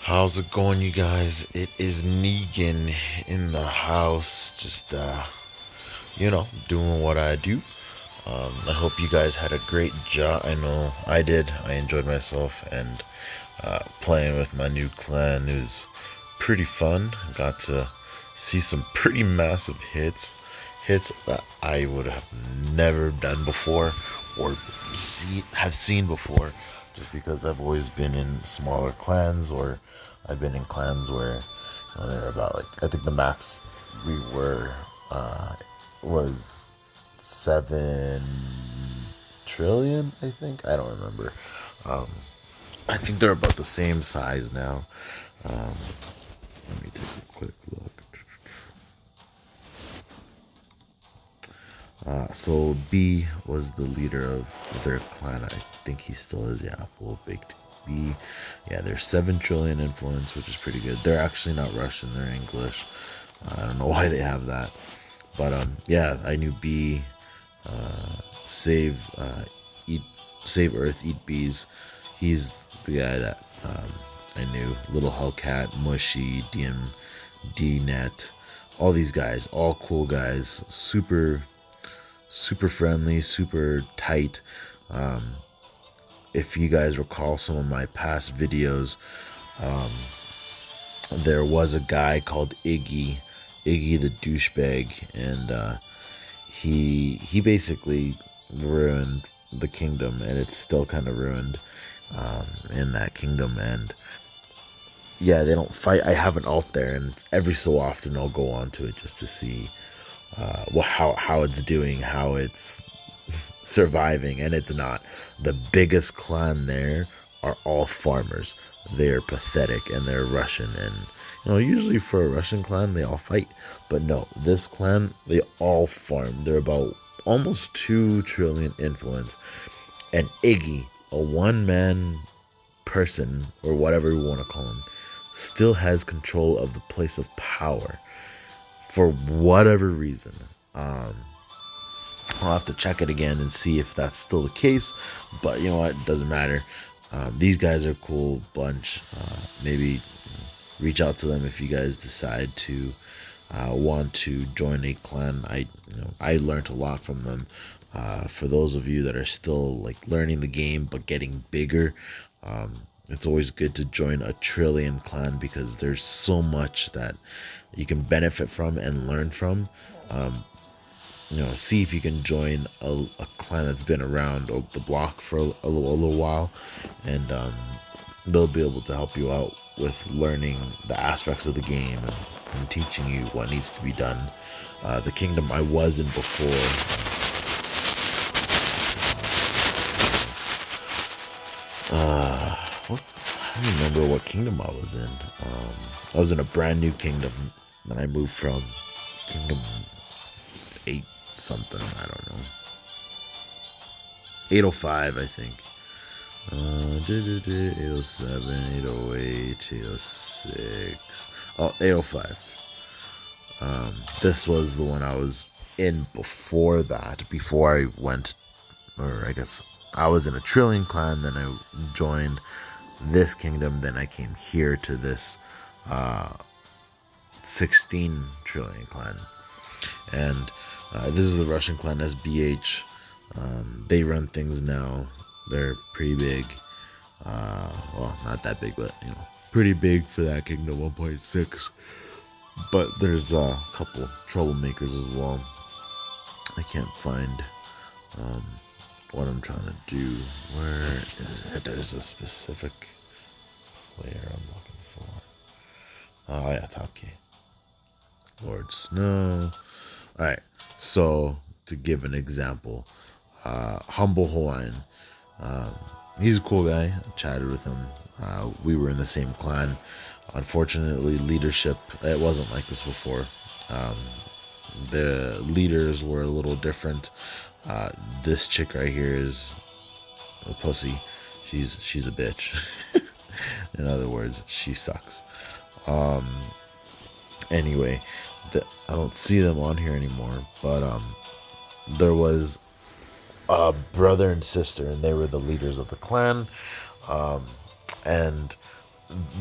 How's it going, you guys? It is Negan in the house, just doing what I do. I hope you guys had a great job. I know I did. I enjoyed myself, and playing with my new clan is pretty fun. Got to see some pretty massive hits that I would have never done before or have seen before, just because I've always been in smaller clans, or I've been in clans where they're about, like, I think the max we were was 7 trillion. I think, I don't remember. Um, I think they're about the same size now. Let me take a quick look. So B was the leader of their clan. I think he still is. Yeah, Apple Baked B. Yeah, they're 7 trillion influence, which is pretty good. They're actually not Russian; they're English. I don't know why they have that, but yeah, I knew B. Save, eat, save Earth, eat bees. He's the guy that I knew. Little Hellcat, Mushy, DNet, all these guys, all cool guys, super friendly, super tight. If you guys recall some of my past videos, there was a guy called Iggy the douchebag, and he basically ruined the kingdom, and it's still kind of ruined in that kingdom. And yeah, they don't fight. I have an alt there, and every so often I'll go on to it just to see how it's doing, how it's surviving. And it's not. The biggest clan there are all farmers. They're pathetic, and they're Russian, and usually for a Russian clan they all fight, but no, this clan, they all farm. They're about almost 2 trillion influence, and Iggy, a one-man person, or whatever you want to call him, still has control of the place of power for whatever reason. I'll have to check it again and see if that's still the case, but you know what? It doesn't matter. These guys are a cool bunch. Maybe reach out to them if you guys decide to want to join a clan. I learned a lot from them. For those of you that are still like learning the game but getting bigger, it's always good to join a trillion clan, because there's so much that you can benefit from and learn from. See if you can join a clan that's been around the block for a little while, and they'll be able to help you out with learning the aspects of the game, and teaching you what needs to be done. The kingdom I was in before, I don't remember what kingdom I was in. I was in a brand new kingdom that I moved from. Kingdom 8 something, I don't know. 805, I think. 807, 808, 806. Oh, 805. This was the one I was in before that, before I went, or I guess I was in a trillion clan, then I joined this kingdom, then I came here to this 16 trillion clan. And this is the Russian clan SBH. They run things now. They're pretty big. Well, not that big, but pretty big for that kingdom, 1.6. But there's a couple troublemakers as well. I can't find what I'm trying to do. Where is it? There's a specific player I'm looking for. Oh yeah, Taki. Lord Snow. Alright, so to give an example, Humble Hawaiian. He's a cool guy. I chatted with him. We were in the same clan. Unfortunately, leadership, it wasn't like this before. The leaders were a little different. This chick right here is a pussy. She's a bitch. In other words, she sucks. Anyway, I don't see them on here anymore, but there was a brother and sister, and they were the leaders of the clan. And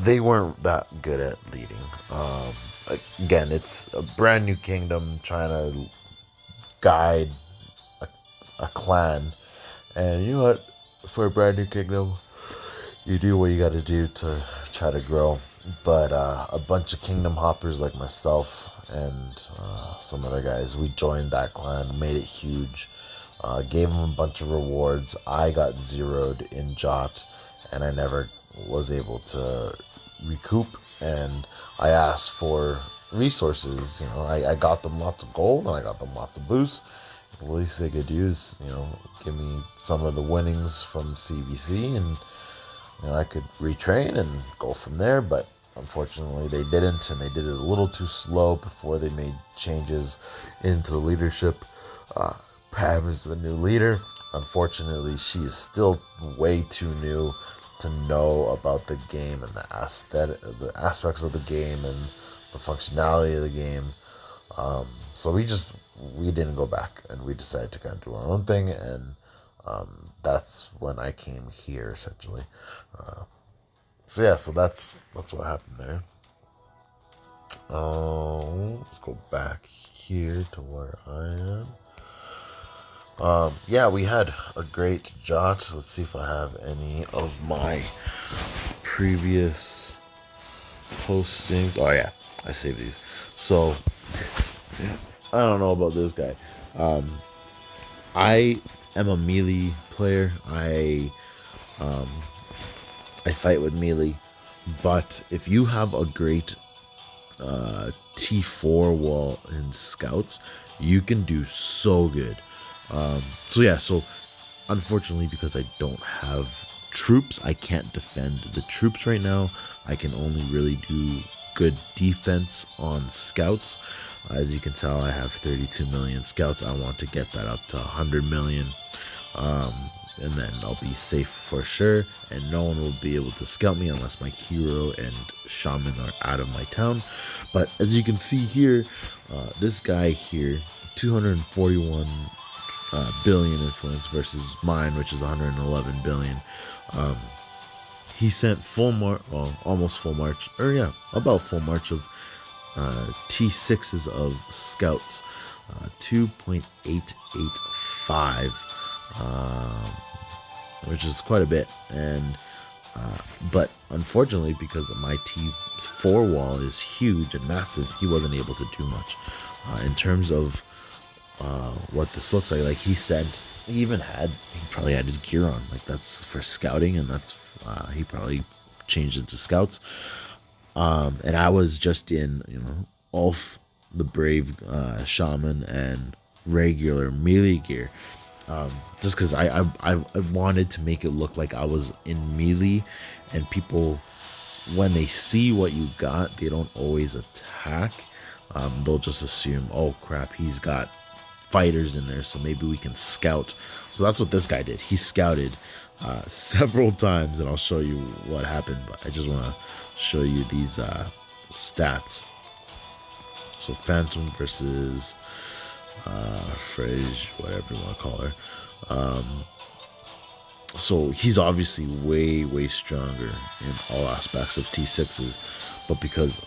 they weren't that good at leading. Again, it's a brand new kingdom trying to guide a, a clan, and you know what? For a brand new kingdom, you do what you got to do to try to grow. But a bunch of kingdom hoppers like myself and some other guys, we joined that clan, made it huge, gave them a bunch of rewards. I got zeroed in Jot, and I never was able to recoup. And I asked for resources. You know, I got them lots of gold and I got them lots of boosts. The least they could do is, you know, give me some of the winnings from CVC, and you know, I could retrain and go from there. But unfortunately, they didn't, and they did it a little too slow before they made changes into the leadership. Pam is the new leader. Unfortunately, she is still way too new to know about the game and the aspects of the game and the functionality of the game. So we didn't go back, and we decided to kind of do our own thing, and that's when I came here essentially. So yeah, so that's what happened there. Let's go back here to where I am. Yeah, we had a great Jot. Let's see if I have any of my previous postings. Oh yeah, I saved these. So I don't know about this guy. I am a melee player. I fight with melee, but if you have a great T4 wall in scouts, you can do so good. So unfortunately, because I don't have troops, I can't defend the troops right now. I can only really do good defense on scouts. As you can tell, I have 32 million scouts. I want to get that up to 100 million. And then I'll be safe for sure, and no one will be able to scout me unless my hero and shaman are out of my town. But as you can see here, this guy here, 241 billion influence versus mine, which is 111 billion. He sent almost full march, about full march of T6s of scouts, 2.885, which is quite a bit. And but unfortunately, because my T4 wall is huge and massive, he wasn't able to do much in terms of what this looks like. Like he probably had his gear on, like that's for scouting, and that's he probably changed it to scouts. And I was just in, Ulf the Brave Shaman and regular melee gear, just because I wanted to make it look like I was in melee, and people, when they see what you got, they don't always attack. They'll just assume, oh crap, he's got fighters in there, so maybe we can scout. So that's what this guy did. He scouted several times, and I'll show you what happened, but I just want to show you these stats. So Phantom versus Frege, whatever you want to call her. So he's obviously way stronger in all aspects of T6s, but because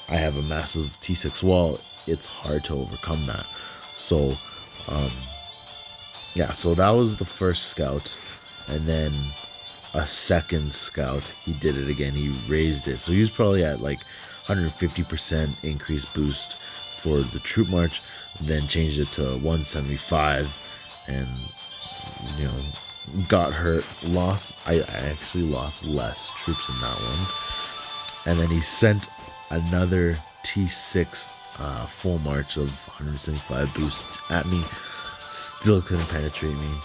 I have a massive T6 wall, it's hard to overcome that. So so that was the first scout, and then a second scout, he did it again. He raised it, so he was probably at like 150% increase boost for the troop march, then changed it to 175, and got hurt. I actually lost less troops in that one, and then he sent another T6 full march of 175 boosts at me. Still couldn't penetrate me,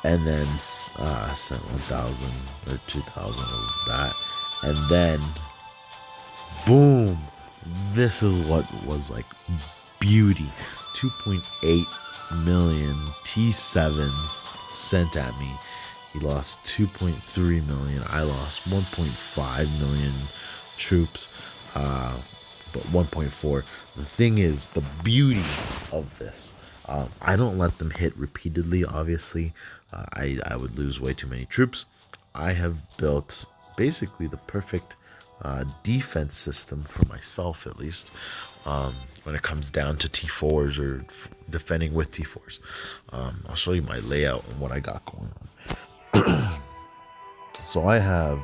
and then sent 1,000 or 2,000 of that, and then boom, this is what was like beauty. 2.8 million T7s sent at me. He lost 2.3 million. I lost 1.5 million troops, but 1.4. The thing is, the beauty of this, I don't let them hit repeatedly, obviously. I would lose way too many troops. I have built basically the perfect defense system for myself, at least, when it comes down to T4s or defending with T4s. I'll show you my layout and what I got going on. So I have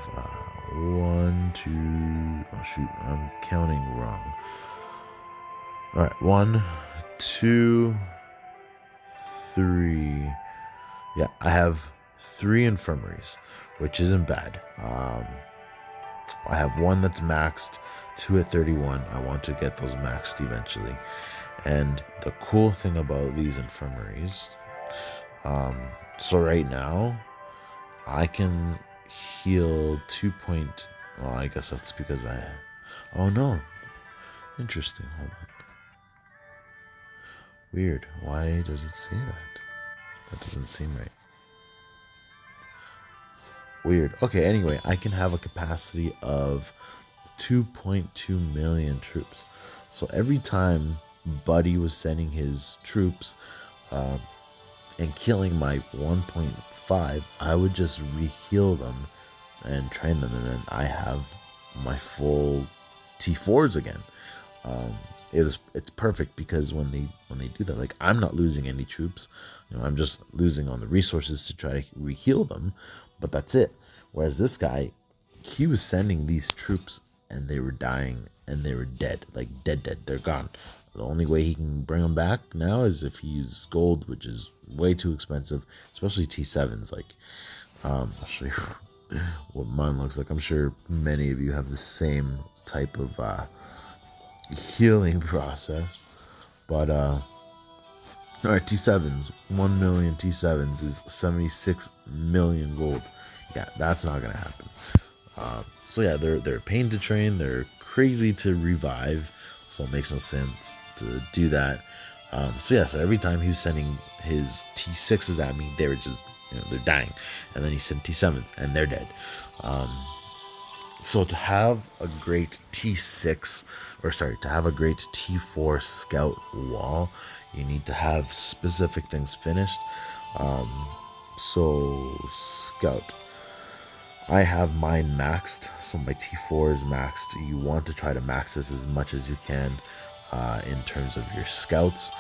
one, two, oh shoot, I'm counting wrong. All right, 1, 2, 3. Yeah, I have 3 infirmaries, which isn't bad. I have 1 that's maxed, 2 at 31. I want to get those maxed eventually. And the cool thing about these infirmaries, so right now, I can heal 2 point, well, I guess that's because oh no, interesting, hold on. Weird, why does it say that? That doesn't seem right. Weird. Okay, anyway, I can have a capacity of 2.2 million troops. So every time Buddy was sending his troops and killing my 1.5, I would just re-heal them and train them, and then I have my full T4s again. It's perfect because when they do that, like, I'm not losing any troops, I'm just losing on the resources to try to re-heal them, but that's it. Whereas this guy, he was sending these troops and they were dying and they were dead, like dead, they're gone. The only way he can bring them back now is if he uses gold, which is way too expensive, especially T7s. Like, I'll show you what mine looks like. I'm sure many of you have the same type of healing process, but all right, T7s, 1 million T7s is 76 million gold. Yeah, that's not gonna happen. So yeah, they're a pain to train, they're crazy to revive, so it makes no sense to do that. So every time he was sending his T6s at me, they were just, they're dying, and then he sent T7s and they're dead. So to have a great to have a great T4 scout wall, you need to have specific things finished. So scout, I have mine maxed, so my T4 is maxed. You want to try to max this as much as you can in terms of your scouts.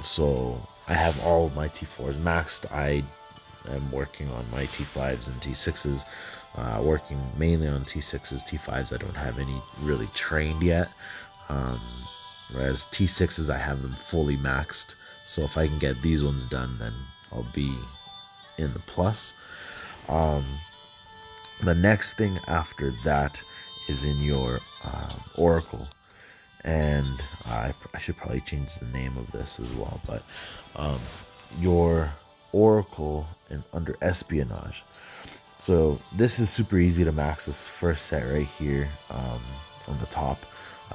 So I have all of my T4s maxed. I am working on my T5s and T6s, working mainly on T6s. T5s I don't have any really trained yet, whereas T6s I have them fully maxed. So if I can get these ones done, then I'll be in the plus. The next thing after that is in your Oracle, and I should probably change the name of this as well, but your Oracle and under espionage. So this is super easy to max. This first set right here on the top,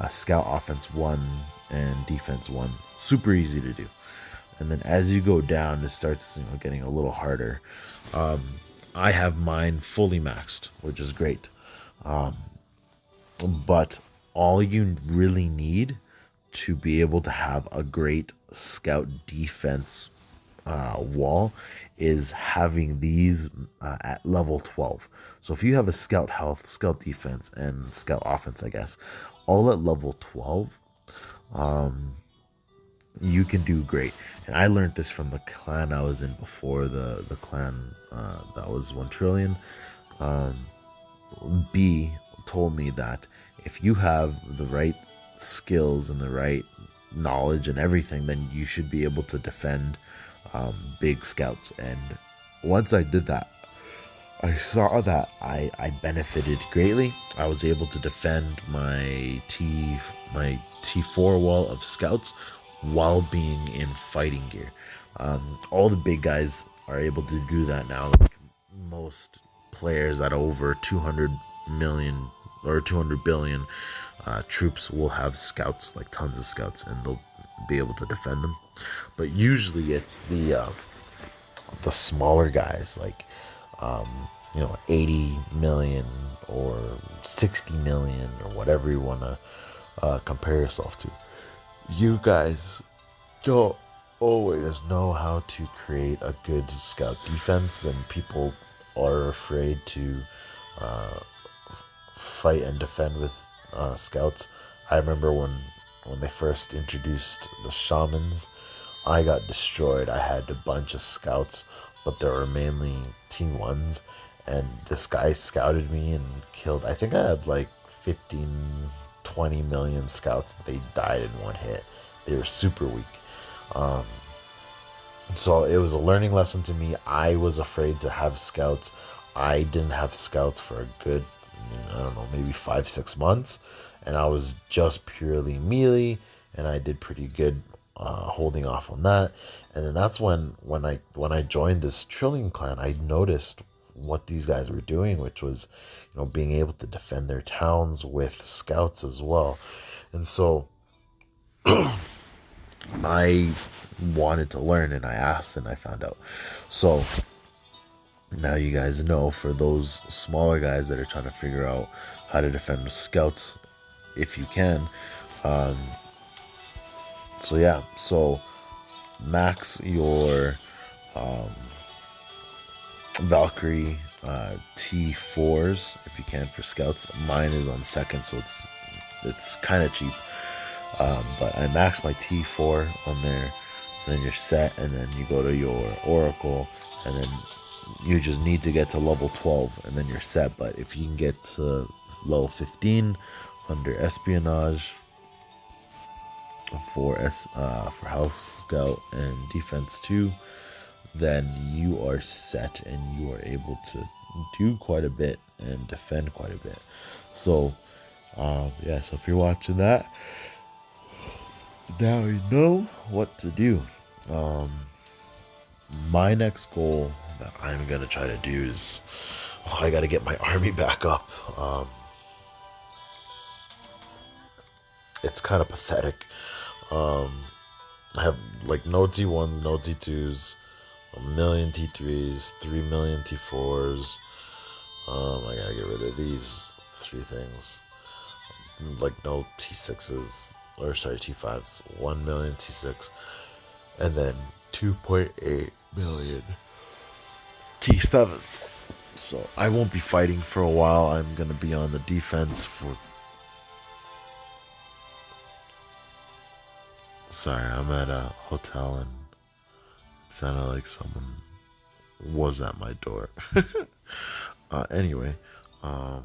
scout offense 1 and defense 1, super easy to do. And then as you go down, it starts getting a little harder. I have mine fully maxed, which is great. But all you really need to be able to have a great scout defense wall is having these at level 12. So if you have a scout health, scout defense, and scout offense, I guess, all at level 12, you can do great. And I learned this from the clan I was in before, the clan that was 1 trillion. B told me that if you have the right skills and the right knowledge and everything, then you should be able to defend big scouts. And once I did that, I saw that I benefited greatly. I was able to defend my T4 wall of scouts while being in fighting gear. All the big guys are able to do that now. Like, most players at over 200 million or 200 billion troops will have scouts, like tons of scouts, and they'll be able to defend them. But usually it's the smaller guys, like 80 million or 60 million or whatever you want to compare yourself to. You guys don't always know how to create a good scout defense, and people are afraid to uh, fight and defend with scouts. I remember when they first introduced the shamans, I got destroyed. I had a bunch of scouts, but there were mainly T1s, and this guy scouted me and killed. I think I had like 15, 20 million scouts. They died in one hit. They were super weak. Um, so it was a learning lesson to me. I was afraid to have scouts. I didn't have scouts for a good, I don't know, maybe 5-6 months, and I was just purely melee, and I did pretty good holding off on that. And then that's when I joined this Trillion clan, I noticed what these guys were doing, which was, being able to defend their towns with scouts as well. And so I wanted to learn, and I asked, and I found out. So now you guys know, for those smaller guys that are trying to figure out how to defend with scouts, if you can. So max your Valkyrie T4s if you can for scouts. Mine is on second, so it's kind of cheap. But I max my T4 on there, and then you're set, and then you go to your Oracle, and then you just need to get to level 12, and then you're set. But if you can get to level 15 under Espionage for House Scout and Defense 2, then you are set, and you are able to do quite a bit and defend quite a bit. So so if you're watching that, now you know what to do. My next goal that I'm gonna try to do is, I gotta get my army back up. It's kind of pathetic. I have like no T1s, no T2s, 1,000,000 T3s, 3,000,000 T4s. I gotta get rid of these 3 things. Like no T6s, or sorry, T5s. 1,000,000 T6, and then 2.8 million T7s. So I won't be fighting for a while. I'm gonna be on the defense for. Sorry, I'm at a hotel and it sounded like someone was at my door. Anyway, I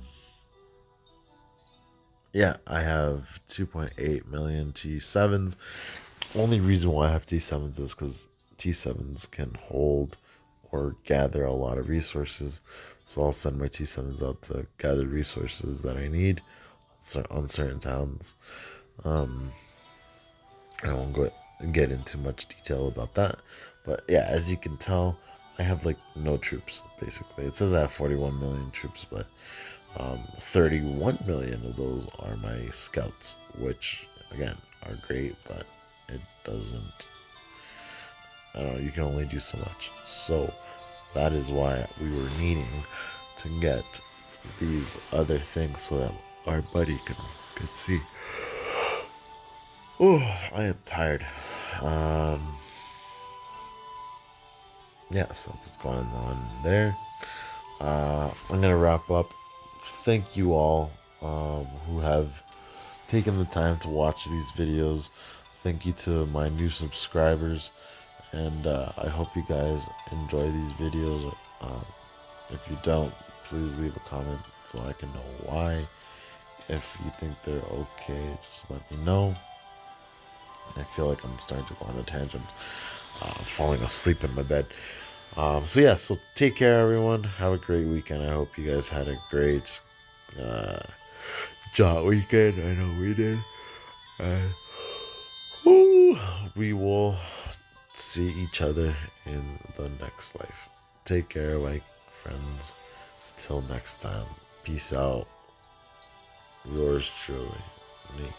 have 2.8 million T7s. Only reason why I have T7s is because T7s can hold or gather a lot of resources. So I'll send my T7s out to gather resources that I need on certain towns. I won't get into much detail about that, but yeah, as you can tell, I have like no troops. Basically, it says I have 41 million troops, but 31 million of those are my scouts, which again are great, but it doesn't. I don't know. You can only do so much. So that is why we were needing to get these other things so that our buddy could see. Oh, I am tired. So that's what's going on there. I'm gonna wrap up. Thank you all who have taken the time to watch these videos. Thank you to my new subscribers, and I hope you guys enjoy these videos. If you don't, please leave a comment so I can know why. If you think they're okay, just let me know. I feel like I'm starting to go on a tangent, falling asleep in my bed. So take care, everyone. Have a great weekend. I hope you guys had a great job weekend. I know we did. We will see each other in the next life. Take care, my friends. Till next time. Peace out. Yours truly, Nick.